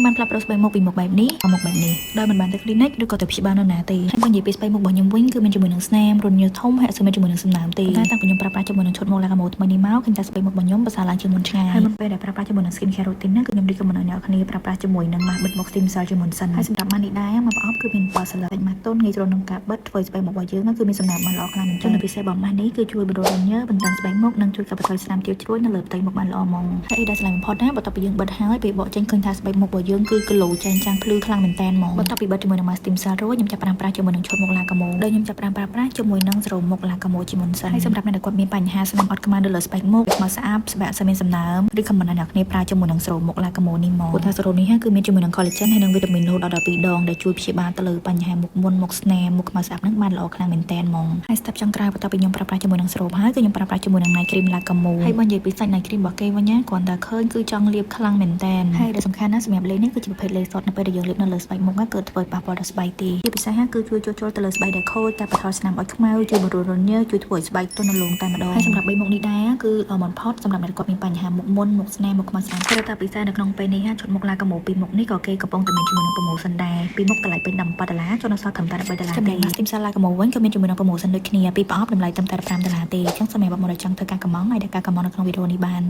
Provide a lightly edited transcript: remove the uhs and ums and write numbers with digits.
បានផ្លាប់ប្រូស្បែកមុខពីមុខបែបនេះមកមុខបែបនេះដោយមិនបានទៅ clinic ឬក៏ទៅព្យាបាលនៅណាទេហើយបើនិយាយពីស្បែកមុខរបស់ខ្ញុំវិញគឺមានជាមួយនឹងស្នាមរញើធំហើយអត់សូវមានជាមួយនឹងសំណើមទេតែតាំងពីខ្ញុំប្រើប្រាស់ជាមួយនឹងឈុតមុខឡាកាម៉ូថ្មីនេះមកឃើញថាស្បែកមុខរបស់ខ្ញុំប្រសើរឡើងជាងមុនឆ្ងាយហើយមុនពេលដែលប្រើប្រាស់ជាមួយនឹង skin care routine ណាគឺខ្ញុំ recommend ឲ្យអ្នកគ្នាប្រើប្រាស់ជាមួយនឹង mask បិទមុខ stem cell ជាមុនសិនហើយសម្រាប់ mask នេះដែរមកប្រអប់គឺមានពណ៌ស្លឹកម៉ាស់តូនងាយស្រួលក្នុងការបិទធ្វើស្បែកមុខរបស់យើងគឺមានសំណើមបានល្អខ្លាំងមែនទែនពិសេសរបស់ mask នេះគឺជួយបដូររញើបន្តស្បែកមុខនិងជួយកាត់បន្ថយស្នាមទាវជ្រួញនៅលើផ្ទៃមុខបានល្អហ្មងហើយដែលស្លាញ់បំផុតណាបន្ទាប់ពីយើងបិទហើយពេលបកចេញឃើញថាស្បែកមុខរបស់យើងគឺ glow ចែងចាំងភ្លឺខ្លាំងមែនទែនហ្មងបន្ទាប់ពីបិទជាមួយនឹង mask stem cell រួចខ្ញុំចាប់ផ្ដើមប្រើជាមួយនឹងឈុតមុខឡាកាម៉ូដោយខ្ញុំចាប់ផ្ដើមប្រើប្រាស់ជាមួយនឹងសេរ៉ូមុខឡាកាម៉ូជាមុនសិនហើយសម្រាប់អ្នកដែលគាត់មានបញ្ហាស្នាមអត់ខ្មៅនៅលើស្បែកមុខខ្មៅស្អាតស្បែកអត់សូវមានសំណើមឬខមមិនឲ្យអ្នកគ្នាប្រើជាមួយនឹងសេរ៉ូមុខឡាកាម៉ូនេះមកព្រោះថាសេរ៉ូនេះគឺមានជាមួយនឹង collagen ហើយនិងវីតាមីនរ៉ូដល់12ដងដែលជួយព្យាបាលទៅលើបញ្ហាមុខមុនមុខស្នាមមុខខ្មៅស្អាតនឹងបានល្អខ្លាំងមែនទែនហ្មងហើយ step ចុងក្រោយបន្ទាប់ពីខ្ញុំប្រើប្រាស់ជាមួយនឹងសេរ៉ូហើយគឺខ្ញុំប្រើប្រាស់ជាមួយនឹង night cream ឡាកាម៉ូហើយបើនិយាយពីសាច់ night cream របស់គេវិញណាគ្រាន់តែឃើញគឺចង់លាបខ្លាំងមែនទែនហើយដែលសំខាន់ណាស់សម្រាប់លេខនេះគឺជាប្រភេទលេខសុទ្ធនៅពេលដែលយើងលាបនៅលើស្បែកមុខគឺធ្វើឲ្យប៉ះពាល់ដល់ស្បែកទេជាពិសេសគឺជួយជួសជុលទៅលើស្បែកដែលខូចកាត់បន្ថយស្នាមឲ្យខ្មៅជួយបរុរញើជួយធ្វើឲ្យស្បែកទន់រលោងតែម្ដងហើយសម្រាប់3មុខនេះដែរគឺល្អបំផុតសម្រាប់អ្នកគាត់មានបញ្ហាមុខមុនមុខស្នាមមុខខ្មៅស្អាតព្រោះតែពិសេសនៅក្នុងពេលនេះឈុតមុខឡាកាម៉ូពីរមុខនេះក៏គេកំពុងតែមានជាមួយនឹង promotion ដែរពីមុខតម្លៃពេញ$17ចូលនៅសល់ត្រឹមតែ$13ចំណែក Stem Cell ឡាកាម៉ូវិញក៏មានជាមួយនឹង promotion ដូចគ្នាពីប្រអប់តម្លៃត្រឹមតែ$15ទេអញ្ចឹងសម្រាប់បងប្អូនដែលចង់ធ្វើការកម្មង់ហើយដែលការកម្មង់នៅក្នុងវីដេអូនេះបាន